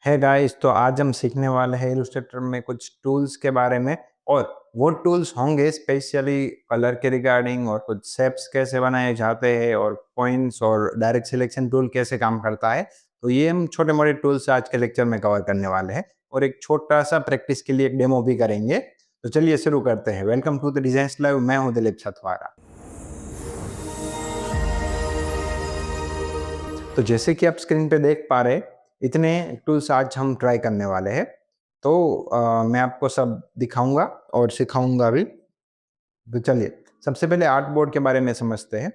है गाइस, तो आज हम सीखने वाले हैं इलस्ट्रेटर में कुछ टूल्स के बारे में। और वो टूल्स होंगे स्पेशली कलर के रिगार्डिंग, और कुछ शेप्स कैसे बनाए जाते हैं, और पॉइंट्स और डायरेक्ट सिलेक्शन टूल कैसे काम करता है। तो ये हम छोटे मोटे टूल्स आज के लेक्चर में कवर करने वाले हैं, और एक छोटा सा प्रैक्टिस के लिए एक डेमो भी करेंगे। तो चलिए शुरू करते हैं। Welcome to the designs live. मैं हूं दिलीप छतवारा। तो जैसे कि आप स्क्रीन पे देख पा रहे, इतने टूल्स आज हम ट्राई करने वाले हैं। तो मैं आपको सब दिखाऊंगा और सिखाऊंगा भी। तो चलिए सबसे पहले आर्ट बोर्ड के बारे में समझते हैं।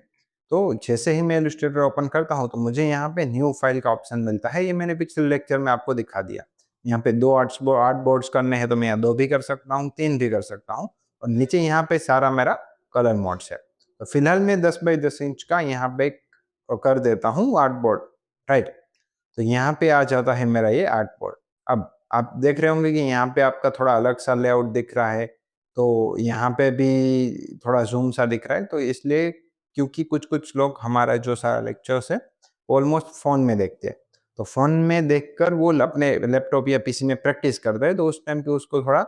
तो जैसे ही मैं इलस्ट्रेटर ओपन करता हूं तो मुझे यहाँ पे न्यू फाइल का ऑप्शन मिलता है। ये मैंने पिछले लेक्चर में आपको दिखा दिया। यहाँ पे दो आर्ट बोर्ड्स करने हैं तो मैं यहाँ 2 भी कर सकता हूँ, 3 भी कर सकता हूँ। और नीचे यहाँ पे सारा मेरा कलर मोड्स है। तो फिलहाल मैं 10 बाई 10 इंच का यहाँ पे कर देता हूँ आर्ट बोर्ड, राइट। तो यहाँ पे आ जाता है मेरा ये आर्ट बोर्ड। अब आप देख रहे होंगे कि यहाँ पे आपका थोड़ा अलग सा लेआउट दिख रहा है। तो यहाँ पे भी थोड़ा ज़ूम सा दिख रहा है, तो इसलिए क्योंकि कुछ लोग हमारा जो सारा लेक्चर्स है ऑलमोस्ट फ़ोन में देखते हैं। तो फ़ोन में देखकर वो अपने लैपटॉप या पीसी में प्रैक्टिस करते हैं, तो उस टाइम पे उसको थोड़ा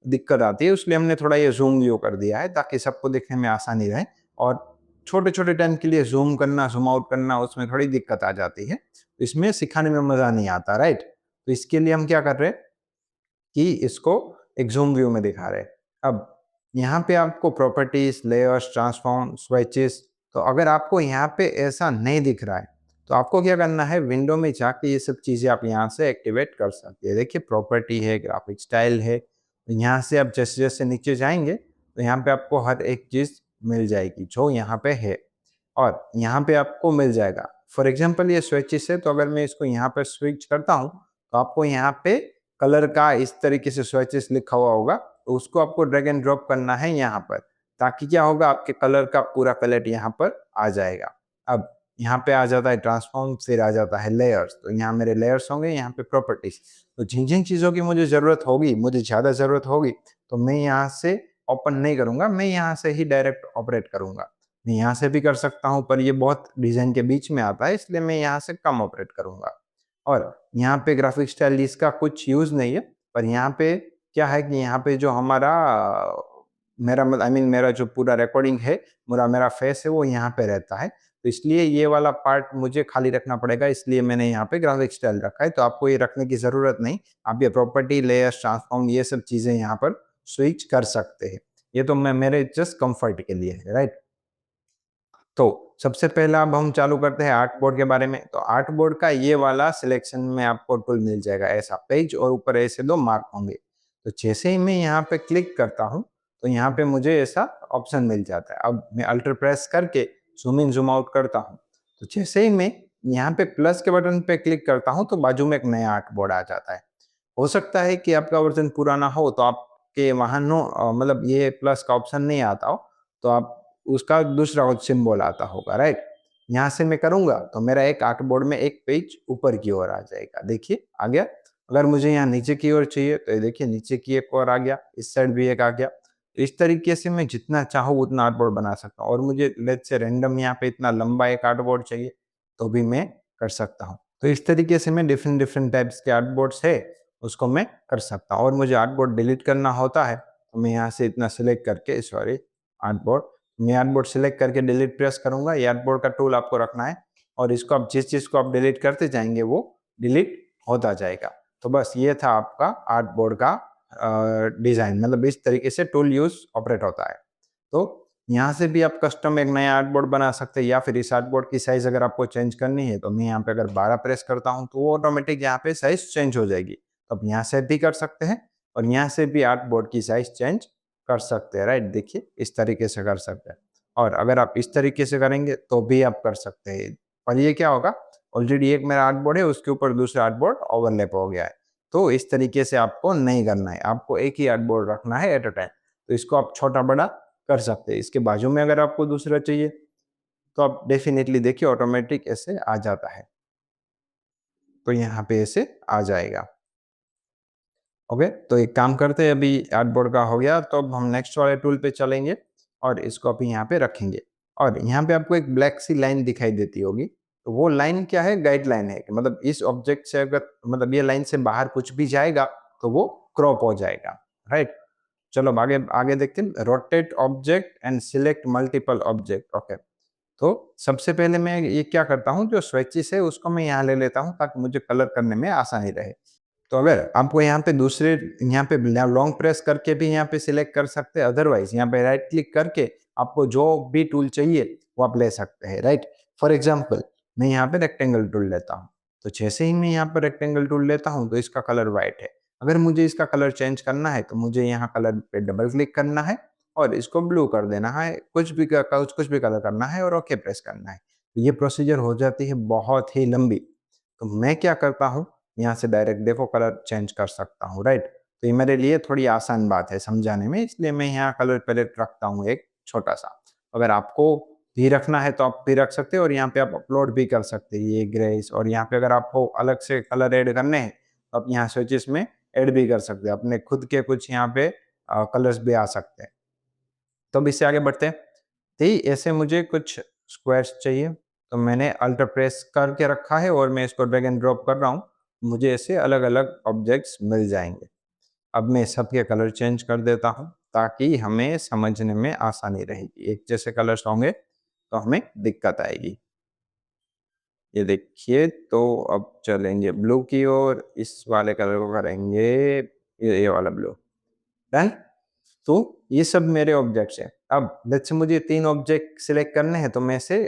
दिक्कत आती है। इसलिए हमने थोड़ा ये ज़ूम व्यू कर दिया है ताकि सबको देखने में आसानी रहे। और छोटे-छोटे टाइम के लिए ज़ूम करना, ज़ूम आउट करना, उसमें थोड़ी दिक्कत आ जाती है। इसमें सिखाने में मज़ा नहीं आता, राइट? तो इसके लिए हम क्या कर रहे हैं कि इसको एक ज़ूम व्यू में दिखा रहे हैं। अब यहाँ पे आपको प्रॉपर्टीज़, लेयर्स, ट्रांसफॉर्म, स्विचेस, तो अगर आपको यहाँ पे ऐसा नहीं दिख रहा है, तो आपको क्या करना है, विंडो में जाके ये सब चीज़ें आप यहाँ से एक्टिवेट कर सकते हैं। देखिए प्रॉपर्टी है, ग्राफिक स्टाइल है, तो यहाँ से आप जैसे-जैसे नीचे जाएँगे, तो यहाँ पे आपको हर एक चीज़ मिल जाएगी जो यहाँ पे है, और यहाँ पे आपको मिल जाएगा। फॉर एग्ज़ाम्पल ये स्विचेस है, तो अगर मैं इसको यहाँ पे स्विच करता हूँ, तो आपको यहाँ पे कलर का इस तरीके से स्विचेस लिखा हुआ होगा, तो उसको आपको ड्रैग एंड ड्रॉप करना है यहाँ पर, ताकि क्या होगा, आपके कलर का पूरा पैलेट यहाँ पर आ जाएगा। अब यहाँ पे आ जाता है ट्रांसफॉर्म, फिर आ जाता है लेयर्स, तो यहाँ मेरे लेयर्स होंगे, यहाँ पे प्रॉपर्टीज। तो जिन-जिन चीज़ों की मुझे ज़रूरत होगी, मुझे ज़्यादा ज़रूरत होगी, तो मैं यहाँ से ओपन नहीं करूँगा, मैं यहाँ से ही डायरेक्ट ऑपरेट करूँगा। मैं यहाँ से भी कर सकता हूँ, पर ये बहुत डिज़ाइन के बीच में आता है, इसलिए मैं यहाँ से कम ऑपरेट करूँगा। और यहाँ पे ग्राफिक स्टाइल इसका कुछ यूज़ नहीं है, पर यहाँ पे क्या है कि यहाँ पे जो हमारा मेरा आई मीन मेरा जो पूरा रिकॉर्डिंग है, मेरा मेरा फेस है, वो यहाँ पे रहता है। तो इसलिए ये वाला पार्ट मुझे खाली रखना पड़ेगा, इसलिए मैंने यहाँ पे ग्राफिक स्टाइल रखा है। तो आपको ये रखने की ज़रूरत नहीं। आप ये प्रॉपर्टी, लेयर्स, ट्रांसफॉर्म, ये सब चीज़ें यहाँ पर स्विच कर सकते हैं। ये तो मैं मेरे जस्ट कम्फर्ट के लिए है, राइट? तो सबसे पहला अब हम चालू करते हैं आर्ट बोर्ड के बारे में। तो आर्ट बोर्ड का ये वाला सिलेक्शन में आपको टूल मिल जाएगा, ऐसा पेज, और ऊपर ऐसे 2 मार्क होंगे। तो जैसे ही मैं यहाँ पे क्लिक करता हूँ, तो यहाँ पे मुझे ऐसा ऑप्शन मिल जाता है। अब मैं अल्टर प्रेस करके ज़ूम इन ज़ूम आउट करता हूँ। तो जैसे ही मैं यहाँ पे प्लस के बटन पे क्लिक करता हूँ, तो बाजू में एक नया आर्ट बोर्ड आ जाता है। हो सकता है कि आपका वर्ज़न पुराना हो, तो आपके वहाँ मतलब ये प्लस का ऑप्शन नहीं आता हो, तो आप उसका दूसरा कुछ सिंबल आता होगा, राइट? यहाँ से मैं करूँगा तो मेरा एक आर्ट बोर्ड में एक पेज ऊपर की ओर आ जाएगा। देखिए आ गया। अगर मुझे यहाँ नीचे की ओर चाहिए, तो ये देखिए नीचे की एक और आ गया, इस साइड भी एक आ गया। तो इस तरीके से मैं जितना चाहूँ उतना आर्ट बोर्ड बना सकता हूँ, और मुझे लेट्स से रैंडम यहाँ पे इतना लंबा एक आर्ट बोर्ड चाहिए, तो भी मैं कर सकता हूँ। तो इस तरीके से मैं डिफरेंट डिफरेंट टाइप्स के आर्ट बोर्ड्स है, उसको मैं कर सकता हूँ। और मुझे आर्ट बोर्ड डिलीट करना होता है, तो मैं यहाँ से इतना सेलेक्ट करके, सॉरी, आर्ट बोर्ड, मैं आर्ट बोर्ड सेलेक्ट करके डिलीट प्रेस करूँगा। ये आर्ट बोर्ड का टूल आपको रखना है, और इसको आप जिस चीज़ को आप डिलीट करते जाएँगे वो डिलीट होता जाएगा। तो बस ये था आपका आर्ट बोर्ड का डिज़ाइन, मतलब इस तरीके से टूल यूज़ ऑपरेट होता है। तो यहाँ से भी आप कस्टम एक नया आर्ट बोर्ड बना सकते हैं, या फिर इस आर्ट बोर्ड की साइज़ अगर आपको चेंज करनी है, तो मैं यहाँ पे अगर 12 प्रेस करता हूँ, तो वो ऑटोमेटिक यहाँ पे साइज़ चेंज हो जाएगी। तो आप यहाँ से भी कर सकते हैं, और यहाँ से भी आर्ट बोर्ड की साइज़ चेंज कर सकते हैं, राइट? देखिए इस तरीके से कर सकते हैं। और अगर आप इस तरीके से करेंगे तो भी आप कर सकते हैं। पर ये क्या होगा, ऑलरेडी एक मेरा आर्ट बोर्ड है, उसके ऊपर दूसरा आर्ट बोर्ड ओवरलैप हो गया है। तो इस तरीके से आपको नहीं करना है, आपको एक ही आर्ट बोर्ड रखना है एट अ टाइम। तो इसको आप छोटा-बड़ा कर सकते हैं। इसके बाजू में अगर आपको दूसरा चाहिए, तो आप डेफ़िनिटली देखिए ऑटोमेटिक ऐसे आ जाता है। तो यहाँ पे ऐसे आ जाएगा। ओके, तो एक काम करते हैं, अभी आर्ट बोर्ड का हो गया, तो अब हम नेक्स्ट वाले टूल पे चलेंगे, और इसको अभी यहाँ पे रखेंगे। और यहाँ पे आपको एक ब्लैक सी लाइन दिखाई देती होगी, तो वो लाइन क्या है, गाइडलाइन है कि मतलब इस ऑब्जेक्ट से अगर मतलब ये लाइन से बाहर कुछ भी जाएगा तो वो क्रॉप हो जाएगा, राइट। चलो अब आगे आगे देखते हैं, rotate object and select multiple object. Okay, तो सबसे पहले मैं ये क्या करता हूँ, जो स्वेचिस है उसको मैं यहाँ ले लेता हूँ ताकि मुझे कलर करने में आसानी रहे। तो अगर आपको यहाँ पे दूसरे यहाँ पे लॉन्ग प्रेस करके भी यहाँ पे सिलेक्ट कर सकते हैं, अदरवाइज यहाँ पे राइट क्लिक करके आपको जो भी टूल चाहिए वो आप ले सकते हैं, राइट। फॉर एग्जाम्पल मैं यहाँ पे रेक्टेंगल टूल लेता हूँ, तो जैसे ही मैं यहाँ पर रेक्टेंगल टूल लेता हूँ तो इसका कलर व्हाइट है। अगर मुझे इसका कलर चेंज करना है तो मुझे यहाँ कलर पे डबल क्लिक करना है और इसको ब्लू कर देना है, कुछ भी कलर करना है और ओके प्रेस करना है। तो ये प्रोसीजर हो जाती है बहुत ही लंबी। तो मैं क्या करता हूँ, यहाँ से डायरेक्ट देखो कलर चेंज कर सकता हूँ, राइट। तो ये मेरे लिए थोड़ी आसान बात है समझाने में, इसलिए मैं यहाँ कलर पैलेट रखता हूँ एक छोटा सा। अगर आपको भी रखना है तो आप भी रख सकते हो और यहाँ पे आप अपलोड भी कर सकते हैं ये ग्रेस। और यहाँ पे अगर आपको अलग से कलर ऐड करने हैं तो आप यहाँ स्विचेस में ऐड भी कर सकते हैं, अपने खुद के कुछ यहाँ पे कलर्स भी आ सकते हैं। तो अब इससे आगे बढ़ते हैं। तो ऐसे मुझे कुछ स्क्वायर्स चाहिए, तो मैंने अल्टर प्रेस करके रखा है और मैं इसको ड्रैग एंड ड्रॉप कर रहा हूँ, मुझे ऐसे अलग-अलग ऑब्जेक्ट्स मिल जाएँगे। अब मैं सबके कलर चेंज कर देता हूँ ताकि हमें समझने में आसानी रहेगी। एक जैसे कलर्स होंगे तो हमें दिक्कत आएगी। ये देखिए, तो अब चलेंगे ब्लू की ओर, इस वाले कलर को करेंगे ये वाला ब्लू, डन। तो ये सब मेरे ऑब्जेक्ट्स हैं। अब लेट्स से मुझे 3 ऑब्जेक्ट सिलेक्ट करने हैं, तो मैं से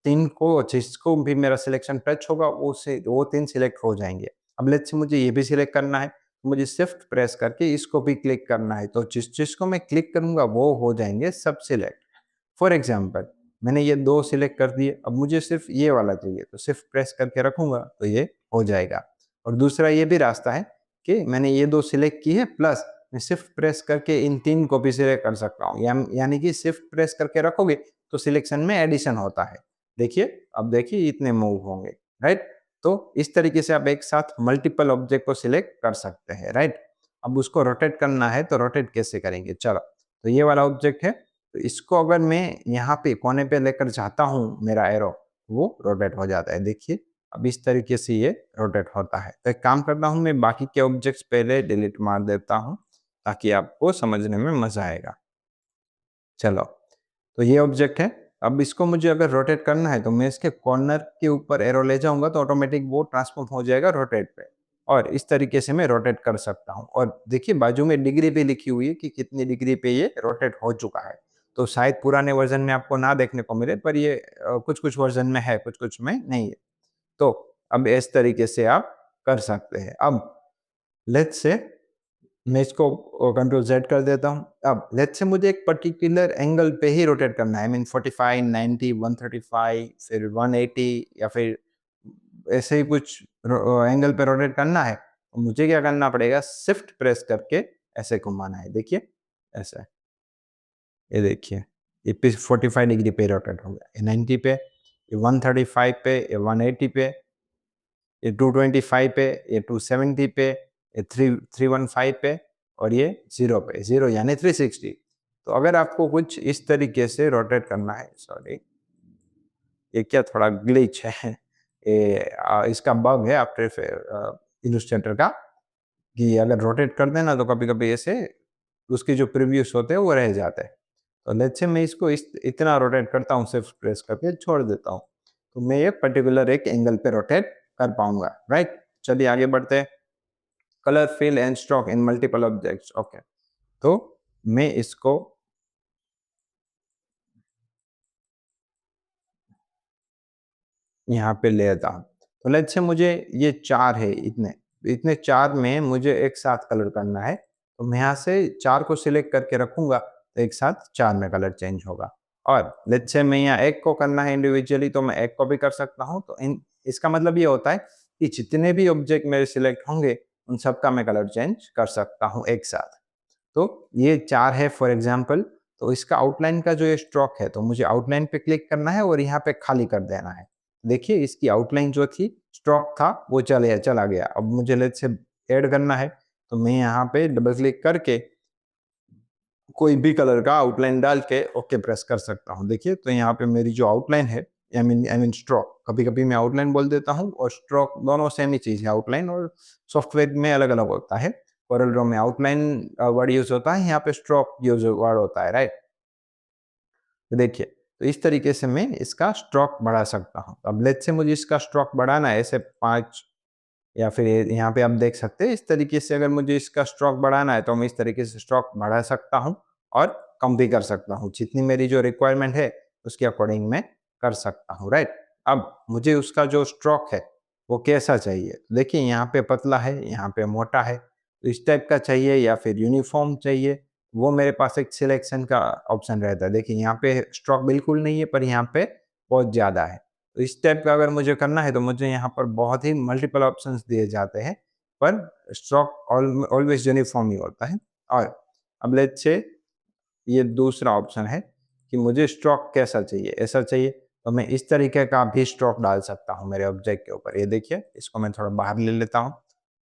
3 को जिसको भी मेरा सिलेक्शन टच होगा वो 3 सिलेक्ट हो जाएँगे। अब लेट्स से मुझे ये भी सिलेक्ट करना है, मुझे शिफ्ट प्रेस करके इसको भी क्लिक करना है, तो जिसको मैं क्लिक करूँगा वो हो जाएँगे सब सिलेक्ट। फॉर एग्ज़ाम्पल मैंने ये 2 सिलेक्ट कर दिए, अब मुझे सिर्फ़ ये वाला चाहिए, तो शिफ्ट प्रेस करके रखूँगा तो ये हो जाएगा। और दूसरा ये भी रास्ता है कि मैंने ये 2 सिलेक्ट की है, प्लस मैं शिफ्ट प्रेस करके इन 3 को भी सिलेक्ट कर सकता हूँ। यानी कि शिफ्ट प्रेस करके रखोगे तो सिलेक्शन में एडिशन होता है। देखिए, अब देखिए इतने मूव होंगे, राइट? तो इस तरीके से आप एक साथ मल्टीपल ऑब्जेक्ट को सिलेक्ट कर सकते हैं, राइट? अब उसको रोटेट करना है तो रोटेट कैसे करेंगे? चलो, तो ये वाला ऑब्जेक्ट है, तो इसको अगर मैं यहाँ पे कोने पे लेकर जाता हूँ मेरा एरो, वो रोटेट हो जाता है। देखिए, अब इस तरीके से ये रोटेट होता है। तो एक काम करता हूँ, मैं बाकी के ऑब्जेक्ट्स पहले डिलीट मार देता हूँ ताकि आपको समझने में मज़ा आएगा। चलो, तो ये ऑब्जेक्ट है। अब इसको मुझे अगर रोटेट करना है तो मैं इसके कॉर्नर के ऊपर एरो ले जाऊँगा तो ऑटोमेटिक वो ट्रांसफॉर्म हो जाएगा रोटेट पे, और इस तरीके से मैं रोटेट कर सकता हूँ। और देखिए बाजू में डिग्री भी लिखी हुई है कि कितनी डिग्री पे ये रोटेट हो चुका है। तो शायद पुराने वर्ज़न में आपको ना देखने को मिले, पर ये कुछ-कुछ वर्ज़न में है, कुछ-कुछ में नहीं है। तो अब इस तरीके से आप कर सकते हैं। अब लेट्स से मैं इसको कंट्रोल ज़ेड कर देता हूँ। अब लेट्स से मुझे एक पर्टिकुलर एंगल पे ही रोटेट करना है, आई मीन 45, 90, 135 फिर 180 या फिर ऐसे ही कुछ एंगल पे रोटेट करना है। तो मुझे क्या करना पड़ेगा, शिफ्ट प्रेस करके ऐसे घुमाना है। देखिए, ऐसे। ये देखिए, ये 45 डिग्री पे रोटेट हो गया, ये 90 पे, ये 135 पे, ये 180 पे, ये 225 पे, ये 270 पे, ये 315 पे और ये 0 पे, 0 यानी 360। तो अगर आपको कुछ इस तरीके से रोटेट करना है, सॉरी, ये क्या थोड़ा ग्लिच है, ये इसका बग है आफ्टर इलस्ट्रेटर का, कि अगर रोटेट कर देना तो कभी-कभी ऐसे उसके जो प्रीव्यूज़ होते हैं वो रह जाते हैं। तो लेट्स से मैं इसको इतना रोटेट करता हूँ, शिफ्ट प्रेस करके छोड़ देता हूँ। तो मैं ये पर्टिकुलर एक एंगल पे रोटेट कर पाऊँगा, राइट? चलिए आगे बढ़ते हैं। Colour, fill and stroke in multiple objects. Okay, तो मैं इसको यहाँ पे ले आता हूँ। तो लेट्स से मुझे ये 4 है, इतने 4 में मुझे एक साथ कलर करना है। तो मैं यहाँ से 4 को सिलेक्ट करके रखूँगा, तो एक साथ 4 में कलर चेंज होगा। और लेट्स से मैं यहाँ एक को करना है इंडिविजुअली, तो मैं एक को भी कर सकता हूँ। तो इसका मतलब ये होता है कि जितने भी ऑब्जेक्ट मेरे सिलेक्ट होंगे, उन सबका मैं कलर चेंज कर सकता हूँ एक साथ। तो ये 4 है फॉर एग्ज़ाम्पल, तो इसका आउटलाइन का जो ये स्ट्रोक है, तो मुझे आउटलाइन पे क्लिक करना है और यहाँ पे खाली कर देना है। देखिए इसकी आउटलाइन जो थी, स्ट्रोक था, वो चला गया। अब मुझे लेट्स से ऐड करना है, तो मैं यहाँ पे डबल क्लिक करके कोई भी कलर का आउटलाइन डाल के ओके प्रेस कर सकता हूँ। देखिए, तो यहाँ पे मेरी जो आउटलाइन है, आई मीन स्ट्रोक कभी-कभी मैं आउटलाइन बोल देता हूँ और स्ट्रोक दोनों सेम ही चीज़ है, आउटलाइन और सॉफ्टवेयर में अलग-अलग होता है। कोरल ड्रॉ में आउटलाइन वर्ड यूज़ होता है, यहाँ पे स्ट्रोक यूज़ वर्ड होता है, राइट? तो देखिए, तो इस तरीके से मैं इसका स्ट्रोक बढ़ा सकता हूँ। अब लेट्स से मुझे इसका स्ट्रोक बढ़ाना है, ऐसे 5 या फिर यहाँ पे आप देख सकते हैं, इस तरीके से अगर मुझे इसका स्ट्रोक बढ़ाना है, तो मैं इस तरीके से स्ट्रोक बढ़ा सकता हूँ और कम भी कर सकता हूँ। जितनी मेरी जो रिक्वायरमेंट है, उसके अकॉर्डिंग मैं कर सकता हूँ, राइट? अब मुझे उसका जो स्ट्रोक है, वो कैसा चाहिए? देखिए, यहाँ पे पतला है, यहाँ पे मोटा है, तो इस टाइप का चाहिए या फिर यूनिफ़ॉर्म चाहिए, वो मेरे पास एक सिलेक्शन का ऑप्शन रहता है। देखिए, यहाँ पे स्ट्रोक बिल्कुल नहीं है, पर यहाँ पे बहुत ज़्यादा है। तो इस टाइप का अगर मुझे करना है तो मुझे यहाँ पर बहुत ही मल्टीपल ऑप्शंस दिए जाते हैं, पर स्ट्रोक ऑलवेज़ यूनिफ़ॉर्म ही होता है। और अब लेट्स से ये दूसरा ऑप्शन है कि मुझे स्ट्रोक कैसा चाहिए, ऐसा चाहिए तो मैं इस तरीके का भी स्ट्रोक डाल सकता हूँ मेरे ऑब्जेक्ट के ऊपर। ये देखिए, इसको मैं थोड़ा बाहर ले लेता हूँ,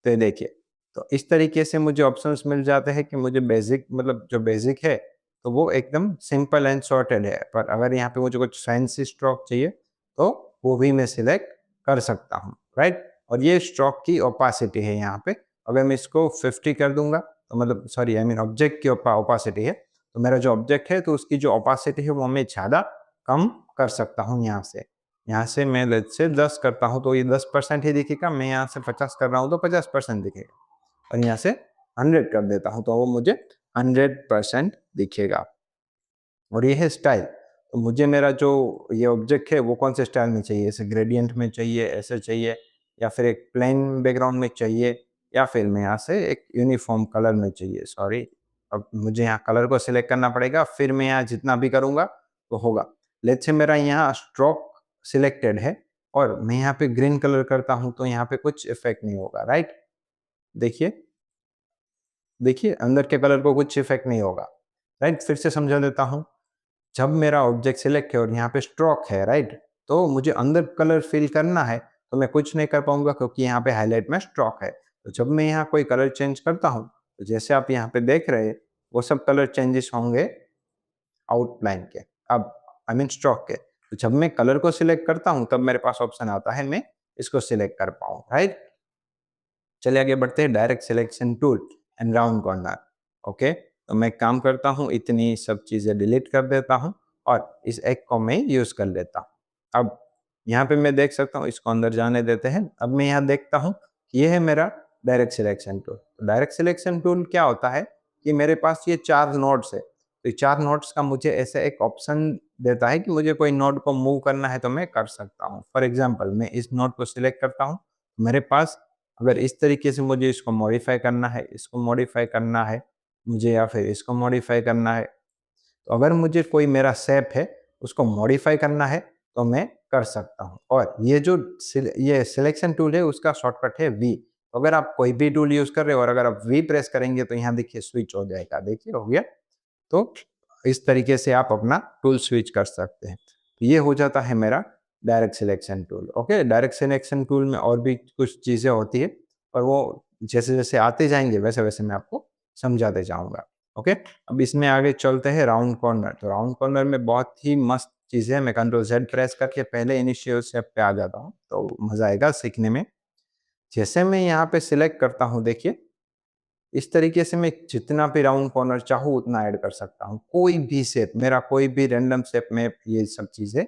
तो ये देखिए, तो इस तरीके से मुझे ऑप्शंस मिल जाते हैं कि मुझे बेसिक मतलब जो बेसिक है, तो वो एकदम सिंपल एंड सॉर्टेड है। पर अगर यहाँ पे मुझे कुछ फैंसी स्ट्रोक चाहिए, तो वो भी मैं सिलेक्ट कर सकता हूँ, राइट? और ये स्ट्रोक की ओपेसिटी है यहाँ पे। अगर मैं इसको 50 कर दूँगा, तो मतलब सॉरी आई मीन ऑब्जेक्ट की ओपेसिटी है, तो मेरा जो ऑब्जेक्ट है, तो उसकी जो ओपेसिटी है, वो मैं ज़्यादा कम कर सकता हूँ यहाँ से। यहाँ से मैं लेट्स से 10 करता हूँ, तो ये 10% ही दिखेगा। मैं यहाँ से 50 कर रहा हूँ, तो 50% दिखेगा। और यहाँ से 100 कर देता हूँ, तो वो मुझे 100% दिखेगा। और ये है स्टाइल। तो मुझे मेरा जो ये ऑब्जेक्ट है, वो कौन से स्टाइल में चाहिए? ऐसे ग्रेडिएंट में चाहिए, ऐसे चाहिए, या फिर एक प्लेन बैकग्राउंड में चाहिए, या फिर मैं यहाँ से एक यूनिफ़ॉर्म कलर में चाहिए। सॉरी, अब मुझे यहाँ कलर को सिलेक्ट करना पड़ेगा, फिर मैं यहाँ जितना भी करूँगा, तो होगा। लेट्स से मेरा यहाँ स्ट्रोक सिलेक्टेड है और मैं यहाँ पे ग्रीन कलर करता हूँ, तो यहाँ पे कुछ इफ़ेक्ट नहीं होगा, राइट? देखिए, देखिए अंदर के कलर को कुछ इफ़ेक्ट नहीं होगा, राइट? फिर से समझा देता हूँ। जब मेरा ऑब्जेक्ट सिलेक्ट है और यहाँ पे स्ट्रोक है, राइट? तो मुझे अंदर कलर फिल करना है, तो मैं कुछ नहीं कर पाऊँगा क्योंकि यहाँ पे हाइलाइट में स्ट्रोक है। तो जब मैं यहाँ कोई कलर चेंज करता हूँ, तो जैसे आप यहाँ पे देख रहे हैं, वो सब कलर चेंजेस होंगे आउटलाइन के, अब आई मीन स्ट्रोक के। तो जब मैं कलर को सिलेक्ट करता हूँ, तब मेरे पास ऑप्शन आता है मैं इसको सिलेक्ट कर पाऊँ, राइट? चलिए आगे बढ़ते हैं, direct selection tool and round corner. Okay, तो मैं काम करता हूँ, इतनी सब चीज़ें डिलीट कर देता हूँ और इस एक को मैं यूज़ कर लेता हूँ। अब यहाँ पे मैं देख सकता हूँ, इसको अंदर जाने देते हैं। अब मैं यहाँ देखता हूँ कि ये है मेरा डायरेक्ट सिलेक्शन टूल। तो डायरेक्ट सिलेक्शन टूल क्या होता है कि मेरे पास ये 4 नोड्स है। तो ये 4 नोड्स का मुझे ऐसे एक ऑप्शन देता है कि मुझे कोई नोड को मूव करना है तो मैं कर सकता हूँ। फॉर एग्ज़ाम्पल मैं इस नोड को सिलेक्ट करता हूँ, मेरे पास अगर इस तरीके से मुझे इसको मॉडिफ़ाई करना है, इसको मॉडिफ़ाई करना है मुझे, या फिर इसको मॉडिफ़ाई करना है, तो अगर मुझे कोई मेरा शेप है, उसको मॉडिफ़ाई करना है, तो मैं कर सकता हूँ। और ये जो ये सिलेक्शन टूल है, उसका शॉर्टकट है वी। तो अगर आप कोई भी टूल यूज़ कर रहे हो और अगर आप वी प्रेस करेंगे, तो यहाँ देखिए स्विच हो जाएगा। देखिए हो गया। तो इस तरीके से आप अपना टूल स्विच कर सकते हैं। तो ये हो जाता है मेरा direct selection tool. Okay, direct selection tool में और भी कुछ चीज़ें होती है, और वो जैसे-जैसे आते जाएँगे, वैसे-वैसे मैं आपको समझाते जाऊँगा। ओके, अब इसमें आगे चलते हैं राउंड कॉर्नर। तो राउंड कॉर्नर में बहुत ही मस्त चीज़ है। मैं कंट्रोल ज़ेड प्रेस करके पहले इनिशियल शेप पे आ जाता हूँ, तो मज़ा आएगा सीखने में। जैसे मैं यहाँ पे सिलेक्ट करता हूँ, देखिए इस तरीके से मैं जितना भी राउंड कॉर्नर चाहूँ उतना ऐड कर सकता हूँ। कोई भी शेप, मेरा कोई भी रैंडम शेप में ये सब चीज़ें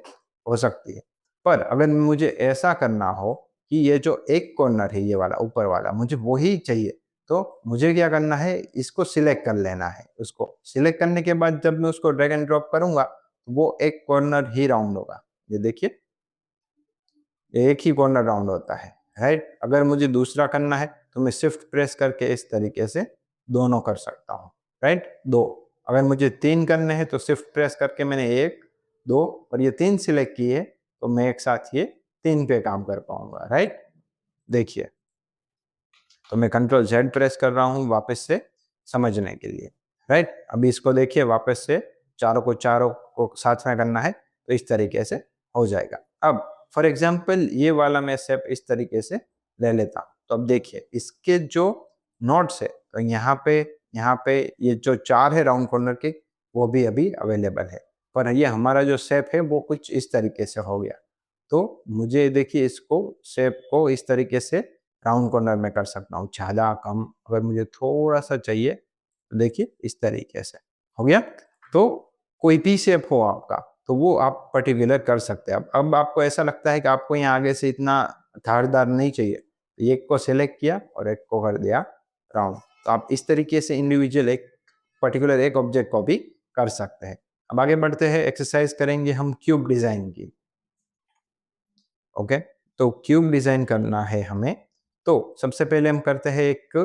हो सकती है। पर अगर मुझे ऐसा करना हो कि ये जो एक कॉर्नर है, ये वाला ऊपर वाला, मुझे वही चाहिए, तो मुझे क्या करना है, इसको सिलेक्ट कर लेना है। उसको सिलेक्ट करने के बाद जब मैं उसको ड्रैग एंड ड्रॉप करूँगा, तो वो एक कॉर्नर ही राउंड होगा। ये देखिए, एक ही कॉर्नर राउंड होता है, राइट? अगर मुझे दूसरा करना है, तो मैं शिफ्ट प्रेस करके इस तरीके से दोनों कर सकता हूँ, राइट? 2। अगर मुझे 3 करने हैं, तो शिफ्ट प्रेस करके मैंने 1, 2 और ये 3 सिलेक्ट किए, तो मैं एक साथ ये 3 पे काम कर पाऊँगा, राइट? देखिए, तो मैं कंट्रोल ज़ेड प्रेस कर रहा हूँ वापस से समझने के लिए, राइट? अभी इसको देखिए, वापस से चारों को साथ में करना है, तो इस तरीके से हो जाएगा। अब फॉर एग्ज़ाम्पल ये वाला मैं शेप इस तरीके से ले लेता हूँ। तो अब देखिए, इसके जो नोड्स है, तो यहाँ पे ये जो 4 है राउंड कॉर्नर के, वो भी अभी अवेलेबल है। पर ये हमारा जो शेप है, वो कुछ इस तरीके से हो गया। तो मुझे देखिए इसको शेप को इस तरीके से राउंड कॉर्नर में कर सकता हूँ, ज़्यादा कम अगर मुझे थोड़ा-सा चाहिए तो देखिए इस तरीके से, हो गया? तो कोई भी शेप हो आपका, तो वो आप पर्टिकुलर कर सकते हैं। अब आपको ऐसा लगता है कि आपको यहाँ आगे से इतना धारदार नहीं चाहिए, तो एक को सेलेक्ट किया और एक को कर दिया राउंड। तो आप इस तरीके से इंडिविजुअल एक पर्टिकुलर एक ऑब्जेक्ट को भी कर सकते हैं। अब आगे बढ़ते हैं, एक्सरसाइज करेंगे हम क्यूब डिज़ाइन की। ओके, तो क्यूब डिज़ाइन करना है हमें, तो सबसे पहले हम करते हैं एक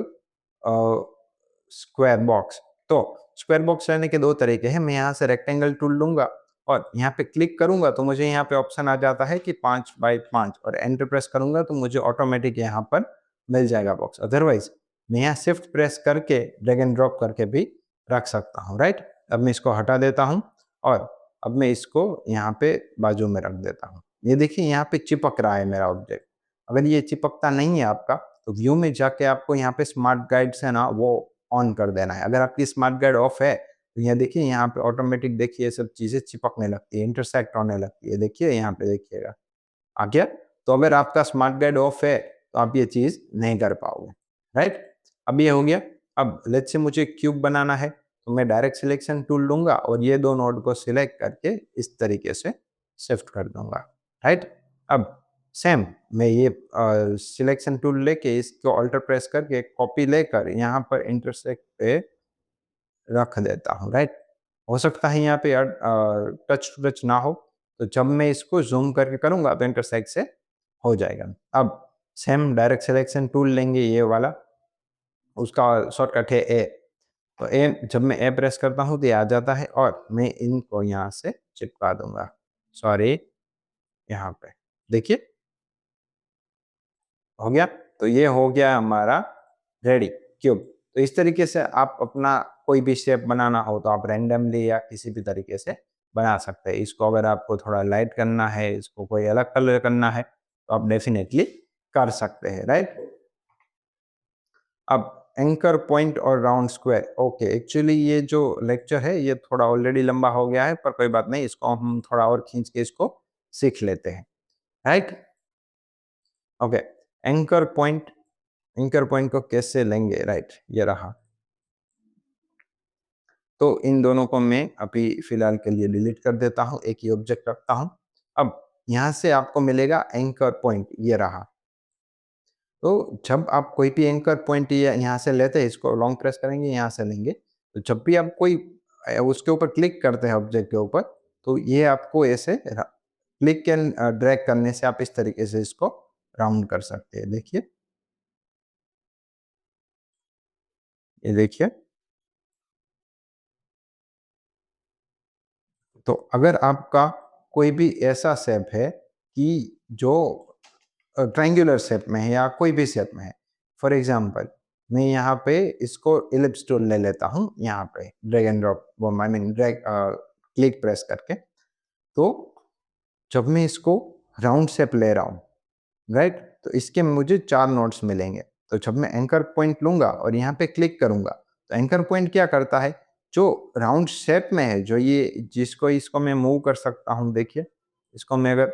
स्क्वायर बॉक्स। तो स्क्वायर बॉक्स लेने के 2 तरीके हैं। मैं यहाँ से रेक्टेंगल टूल लूँगा और यहाँ पे क्लिक करूँगा तो मुझे यहाँ पे ऑप्शन आ जाता है कि 5 बाय 5 और एंटर प्रेस करूँगा तो मुझे ऑटोमेटिक यहाँ पर मिल जाएगा बॉक्स। अदरवाइज़ मैं यहाँ शिफ्ट प्रेस करके ड्रैग एंड ड्रॉप करके भी रख सकता हूँ, राइट? अब मैं इसको हटा देता हूँ और अब मैं इसको यहाँ पे बाजू में रख देता हूँ। ये देखिए यहाँ पे चिपक रहा है मेरा ऑब्जेक्ट। अगर ये चिपकता नहीं है आपका, तो व्यू में जाके आपको यहाँ पे स्मार्ट गाइड्स है ना, वो ऑन कर देना है। अगर आपकी स्मार्ट गाइड ऑफ है, तो यहाँ देखिए यहाँ पे ऑटोमेटिक देखिए ये सब चीज़ें चिपकने लगती है, इंटरसेक्ट होने लगती है। देखिए यहाँ पे देखिएगा, आ गया? तो अगर आपका स्मार्ट गाइड ऑफ है, तो आप ये चीज़ नहीं कर पाओगे, राइट? अब ये हो गया। अब लेट्स से मुझे क्यूब बनाना है, तो मैं डायरेक्ट सिलेक्शन टूल लूँगा और ये 2 नोड को सिलेक्ट करके इस तरीके से शिफ्ट कर दूँगा, राइट? अब सेम मैं ये सिलेक्शन टूल लेके इसको अल्टर प्रेस करके कॉपी लेकर यहाँ पर इंटरसेक्ट पे रख देता हूँ, राइट? हो सकता है यहाँ पे टच टू टच ना हो, तो जब मैं इसको ज़ूम करके करूँगा तो इंटरसेक्ट से हो जाएगा। अब सेम डायरेक्ट सिलेक्शन टूल लेंगे ये वाला, उसका शॉर्टकट है ए। तो ए जब मैं ए प्रेस करता हूँ तो ये आ जाता है और मैं इनको यहाँ से चिपका दूँगा। सॉरी, यहाँ पे। देखिए, हो गया? तो ये हो गया हमारा रेडी क्यूब। तो इस तरीके से आप अपना कोई भी शेप बनाना हो तो आप रैंडमली या किसी भी तरीके से बना सकते हैं। इसको अगर आपको थोड़ा लाइट करना है, इसको कोई अलग कलर करना है, तो आप डेफ़िनेटली कर सकते हैं, राइट? अब एंकर पॉइंट और राउंड स्क्वायर, ओके, एक्चुअली ये जो लेक्चर है ये थोड़ा ऑलरेडी लंबा हो गया है, पर कोई बात नहीं, इसको हम थोड़ा और खींच के इसको सीख लेते हैं, right? Okay, anchor point, anchor point को कैसे लेंगे, राइट? ये रहा। तो इन दोनों को मैं अभी फिलहाल के लिए डिलीट कर देता हूँ, एक ही ऑब्जेक्ट रखता हूँ। अब यहाँ से आपको मिलेगा एंकर पॉइंट, ये रहा। तो जब आप कोई भी एंकर पॉइंट ये यहाँ से लेते हैं, इसको लॉन्ग प्रेस करेंगे, यहाँ से लेंगे, तो जब भी आप कोई उसके ऊपर क्लिक करते हैं ऑब्जेक्ट के ऊपर, तो ये आपको ऐसे क्लिक एंड ड्रैग करने से आप इस तरीके से इसको राउंड कर सकते हैं। देखिए, ये देखिए। तो अगर आपका कोई भी ऐसा शेप है कि जो ट्रायंगुलर शेप में है या कोई भी शेप में है, फॉर एग्जांपल मैं यहाँ पे इसको इलिप्स टूल ले लेता हूँ, यहाँ पे ड्रैग एंड ड्रॉप, वो I mean drag click press करके। तो जब मैं इसको राउंड शेप ले रहा हूँ, राइट, तो इसके मुझे 4 नोड्स मिलेंगे। तो जब मैं एंकर पॉइंट लूँगा और यहाँ पे क्लिक करूँगा, तो एंकर पॉइंट क्या करता है, जो राउंड शेप में है, जो ये जिसको इसको मैं मूव कर सकता हूँ, देखिए, इसको मैं अगर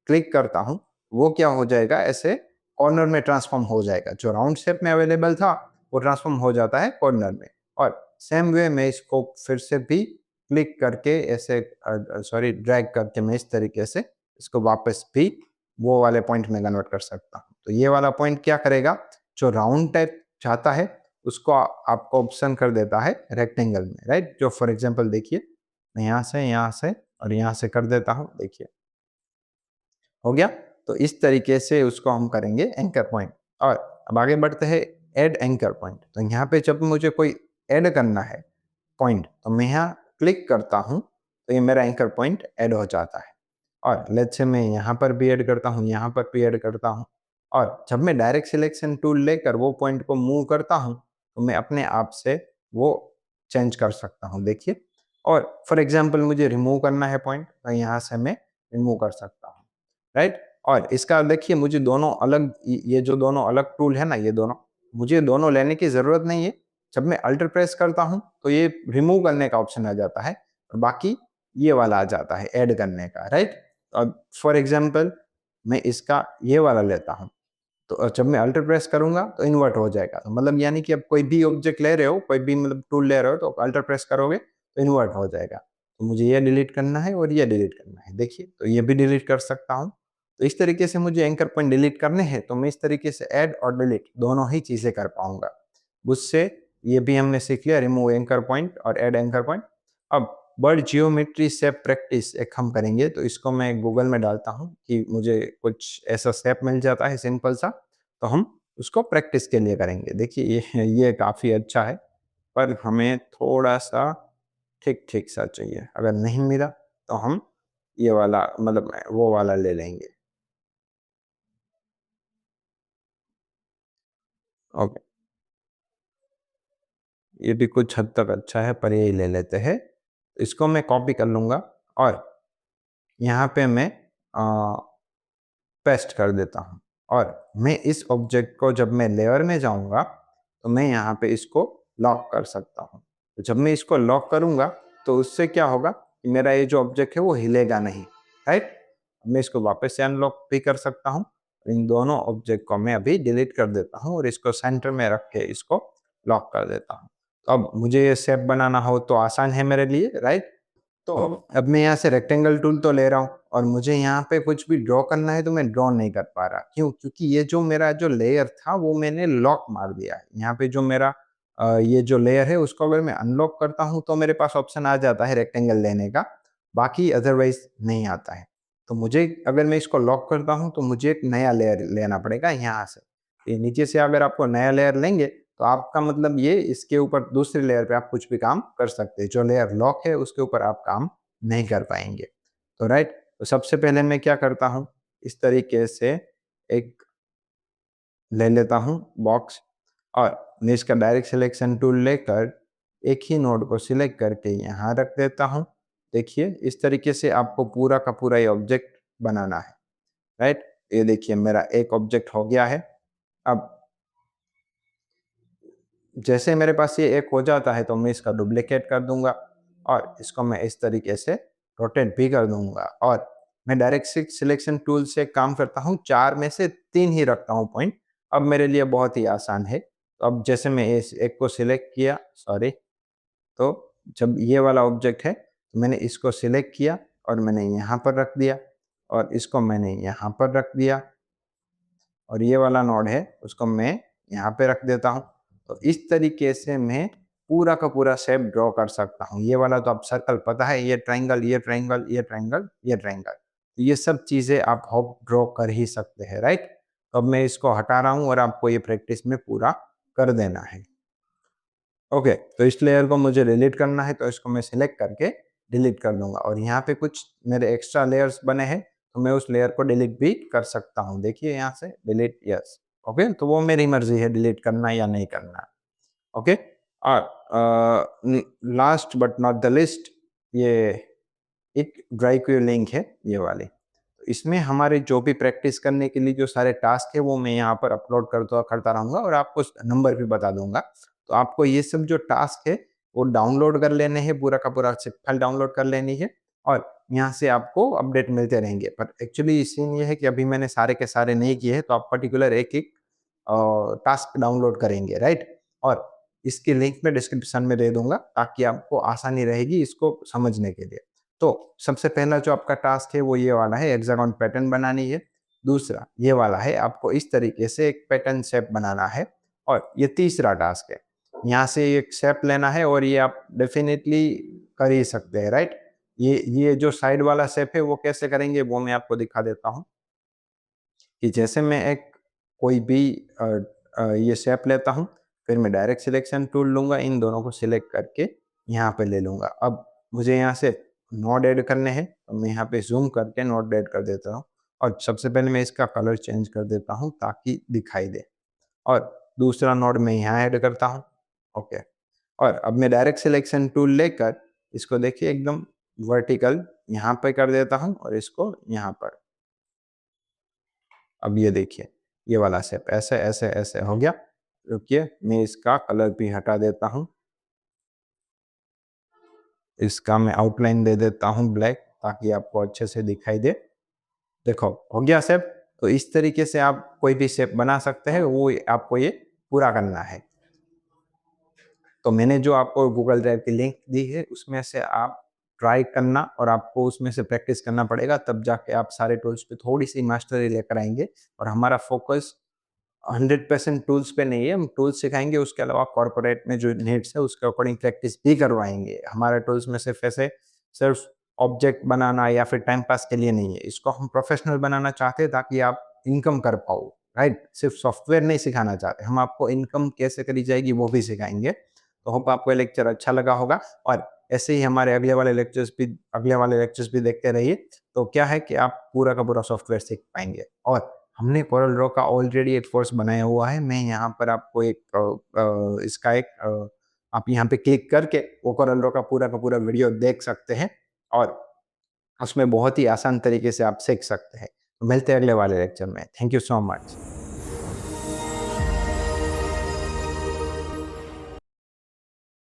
क्लिक करता हूँ, वो क्या हो जाएगा, ऐसे कॉर्नर में ट्रांसफ़ॉर्म हो जाएगा। जो राउंड शेप में अवेलेबल था, वो ट्रांसफ़ॉर्म हो जाता है कॉर्नर में। और सेम वे मैं इसको फिर से भी क्लिक करके ऐसे सॉरी ड्रैग करके मैं इस तरीके से इसको वापस भी वो वाले पॉइंट में कन्वर्ट कर सकता हूँ। तो ये वाला पॉइंट क्या करेगा, जो राउंड टाइप चाहता है उसको आपको ऑप्शन कर देता है रेक्टेंगल में, राइट? जो फॉर एग्जांपल देखिए, मैं यहाँ से और यहाँ से कर देता हूँ, देखिए, हो गया? तो इस तरीके से उसको हम करेंगे एंकर पॉइंट। और अब आगे बढ़ते हैं, ऐड एंकर पॉइंट। तो यहाँ पे जब मुझे कोई ऐड करना है पॉइंट, तो मैं यहाँ क्लिक करता हूँ, तो ये मेरा एंकर पॉइंट ऐड हो जाता है। और लेट्स से मैं यहाँ पर भी ऐड करता हूँ, यहाँ पर भी ऐड करता हूँ। और जब मैं डायरेक्ट सिलेक्शन टूल लेकर वो पॉइंट को मूव करता हूँ, तो मैं अपने आप से वो चेंज कर सकता हूँ, देखिए। और फॉर एग्जांपल मुझे रिमूव करना है पॉइंट, तो यहाँ से मैं रिमूव कर सकता हूँ, राइट? और इसका देखिए, मुझे दोनों अलग ये जो दोनों अलग टूल है ना, ये दोनों, मुझे दोनों लेने की ज़रूरत नहीं है। जब मैं अल्टर प्रेस करता हूँ, तो ये रिमूव करने का ऑप्शन आ जाता है और बाकी ये वाला आ जाता है ऐड करने का, राइट? फॉर एग्जांपल मैं इसका ये वाला लेता हूँ, तो जब मैं अल्टर प्रेस करूँगा तो इन्वर्ट हो जाएगा। तो मतलब यानी कि अब कोई भी ऑब्जेक्ट ले रहे हो, कोई भी मतलब टूल ले रहे हो तो अल्टर प्रेस करोगे तो इन्वर्ट हो जाएगा। तो मुझे ये डिलीट करना है और ये डिलीट करना है। देखिए, तो ये भी डिलीट कर सकता हूँ। तो इस तरीके से मुझे एंकर पॉइंट डिलीट करने हैं, तो मैं इस तरीके से ऐड और डिलीट दोनों ही चीज़ें कर पाऊँगा। उससे ये भी हमने सीख लिया, रिमूव एंकर पॉइंट और ऐड एंकर पॉइंट। अब वर्ड जियोमेट्री शेप प्रैक्टिस एक हम करेंगे, तो इसको मैं गूगल में डालता हूँ कि मुझे कुछ ऐसा शेप मिल जाता है सिंपल सा, तो हम उसको प्रैक्टिस के लिए करेंगे। देखिए ये काफ़ी अच्छा है, पर हमें थोड़ा-सा ठीक-ठीक सा चाहिए। अगर नहीं मिला तो हम ये वाला मतलब वो वाला ले लेंगे। ओके, ये भी कुछ हद तक अच्छा है, पर यही ले लेते हैं। इसको मैं कॉपी कर लूँगा और यहाँ पे मैं अ पेस्ट कर देता हूँ और मैं इस ऑब्जेक्ट को जब मैं लेयर में जाऊँगा, तो मैं यहाँ पे इसको लॉक कर सकता हूँ। तो जब मैं इसको लॉक करूँगा, तो उससे क्या होगा कि मेरा ये जो ऑब्जेक्ट है वो हिलेगा नहीं, राइट? मैं इसको वापस से अनलॉक भी कर सकता हूँ। इन दोनों ऑब्जेक्ट को मैं अभी डिलीट कर देता हूँ और इसको सेंटर में रख के इसको लॉक कर देता हूँ। तो अब मुझे ये शेप बनाना हो तो आसान है मेरे लिए, राइट? तो अब मैं यहाँ से रेक्टेंगल टूल तो ले रहा हूँ और मुझे यहाँ पे कुछ भी ड्रॉ करना है तो मैं ड्रॉ नहीं कर पा रहा। क्यों? क्योंकि ये जो मेरा जो लेयर था वो मैंने लॉक मार दिया है। यहाँ पे जो मेरा ये जो लेयर है उसको अगर मैं अनलॉक करता हूँ तो मेरे पास ऑप्शन आ जाता है रेक्टेंगल लेने का, बाकी अदरवाइज़ नहीं आता है। तो मुझे अगर मैं इसको लॉक करता हूँ तो मुझे एक नया लेयर लेना पड़ेगा यहाँ से। ये नीचे से अगर आपको नया लेयर लेंगे तो आपका मतलब ये इसके ऊपर दूसरी लेयर पे आप कुछ भी काम कर सकते हैं। जो लेयर लॉक है उसके ऊपर आप काम नहीं कर पाएँगे। तो राइट, तो सबसे पहले मैं क्या करता हूँ, इस तरीके से एक ले लेता हूँ बॉक्स और मैं इसका डायरेक्ट सिलेक्शन टूल लेकर एक ही नोड को सिलेक्ट करके यहाँ रख देता हूँ। देखिए, इस तरीके से आपको पूरा का पूरा ये ऑब्जेक्ट बनाना है, राइट? ये देखिए मेरा एक ऑब्जेक्ट हो गया है। अब जैसे मेरे पास ये एक हो जाता है तो मैं इसका डुप्लीकेट कर दूंगा और इसको मैं इस तरीके से रोटेट भी कर दूंगा और मैं डायरेक्ट सिलेक्शन टूल से काम करता हूँ, 4 में से 3 ही रखता हूँ पॉइंट। अब मेरे लिए बहुत ही आसान है। तो अब जैसे मैं इस एक को सिलेक्ट किया, सॉरी, तो जब ये वाला ऑब्जेक्ट है तो मैंने इसको सिलेक्ट किया और मैंने यहाँ पर रख दिया और इसको मैंने यहाँ पर रख दिया और ये वाला नोड है उसको मैं यहाँ पे रख देता हूँ। तो इस तरीके से मैं पूरा का पूरा शेप ड्रॉ कर सकता हूँ। ये वाला तो अब सर्कल पता है, ये ट्रायंगल, ये ट्रायंगल, ये ट्रायंगल, ये ट्रायंगल। तो ये सब चीज़ें आप होप ड्रॉ कर ही सकते हैं, राइट? तो अब मैं इसको हटा रहा हूँ और आपको ये प्रैक्टिस में पूरा कर देना है। ओके, तो इस लेयर को मुझे डिलीट करना है तो इसको मैं सिलेक्ट करके डिलीट कर दूँगा और यहाँ पे कुछ मेरे एक्स्ट्रा लेयर्स बने हैं, तो मैं उस लेयर को डिलीट भी कर सकता हूँ। देखिए यहाँ से डिलीट, यस, ओके, तो वो मेरी मर्ज़ी है डिलीट करना या नहीं करना। ओके, और last but not the list, ये एक ड्राई क्यू लिंक है ये वाली। तो इसमें हमारे जो भी प्रैक्टिस करने के लिए जो सारे टास्क है वो मैं यहाँ पर अपलोड करता रहूँगा और आपको नंबर भी बता दूँगा। तो आपको ये सब जो टास्क है वो डाउनलोड कर लेने हैं, पूरा का पूरा ज़िप फाइल डाउनलोड कर लेनी है और यहाँ से आपको अपडेट मिलते रहेंगे। पर एक्चुअली सीन ये है कि अभी मैंने सारे के सारे नहीं किए हैं, तो आप पर्टिकुलर एक-एक टास्क डाउनलोड करेंगे, राइट? और इसकी लिंक मैं डिस्क्रिप्शन में दे दूँगा ताकि आपको आसानी रहेगी इसको समझने के लिए। तो सबसे पहला जो आपका टास्क है वो ये वाला है, हेक्सागोन पैटर्न बनानी है। दूसरा ये वाला है, आपको इस तरीके से एक पैटर्न शेप बनाना है और ये तीसरा टास्क है। यहाँ से एक शेप लेना है और ये आप डेफ़िनिटली कर ही सकते हैं, राइट? ये जो साइड वाला शेप है वो कैसे करेंगे वो मैं आपको दिखा देता हूँ। कि जैसे मैं एक कोई भी ये शेप लेता हूँ, फिर मैं डायरेक्ट सिलेक्शन टूल लूँगा, इन दोनों को सिलेक्ट करके यहाँ पे ले लूँगा। अब मुझे यहाँ से नोड ऐड करने हैं, तो मैं यहाँ पे ज़ूम करके नोड ऐड कर देता हूँ और सबसे पहले मैं इसका कलर चेंज कर देता हूँ ताकि दिखाई दे और दूसरा नोड मैं यहाँ ऐड करता हूँ, ओके। और अब मैं डायरेक्ट सिलेक्शन टूल लेकर इसको देखिए एकदम वर्टिकल यहाँ पे कर देता हूँ और इसको यहाँ पर। अब ये देखिए, ये वाला शेप ऐसे, ऐसे, ऐसे हो गया। रुकिए, मैं इसका कलर भी हटा देता हूँ। इसका मैं आउटलाइन दे देता हूँ ब्लैक ताकि आपको अच्छे से दिखाई दे। देखो हो गया शेप। तो इस तरीके से आप कोई भी शेप बना सकते हैं, वो आपको ये पूरा करना है। तो मैंने जो आपको गूगल ड्राइव की लिंक दी है उसमें से आप ट्राई करना और आपको उसमें से प्रैक्टिस करना पड़ेगा, तब जाके आप सारे टूल्स पे थोड़ी सी मास्टरी लेकर आएंगे। और हमारा फोकस 100% टूल्स पे नहीं है, हम टूल्स सिखाएंगे, उसके अलावा कॉर्पोरेट में जो नीड्स है उसके अकॉर्डिंग प्रैक्टिस भी करवाएंगे। हमारे टूल्स में सिर्फ ऐसे सिर्फ ऑब्जेक्ट बनाना या फिर टाइम पास के लिए नहीं है, इसको हम प्रोफेशनल बनाना चाहते हैं ताकि आप इनकम कर पाओ, राइट। सिर्फ सॉफ्टवेयर नहीं सिखाना चाहते, हम आपको इनकम कैसे करी जाएगी वो भी सिखाएंगे। तो होप आपको ये लेक्चर अच्छा लगा होगा, और ऐसे ही हमारे अगले वाले लेक्चर्स भी देखते रहिए। तो क्या है कि आप पूरा का पूरा सॉफ्टवेयर सीख पाएंगे। और हमने कोरल ड्रॉ का ऑलरेडी एक कोर्स बनाया हुआ है, मैं यहाँ पर आपको इसका आप यहाँ पे क्लिक करके वो कोरल ड्रॉ का पूरा वीडियो देख सकते हैं, और उसमें बहुत ही आसान तरीके से आप सीख सकते हैं। तो मिलते हैं अगले वाले लेक्चर में। Thank you so much.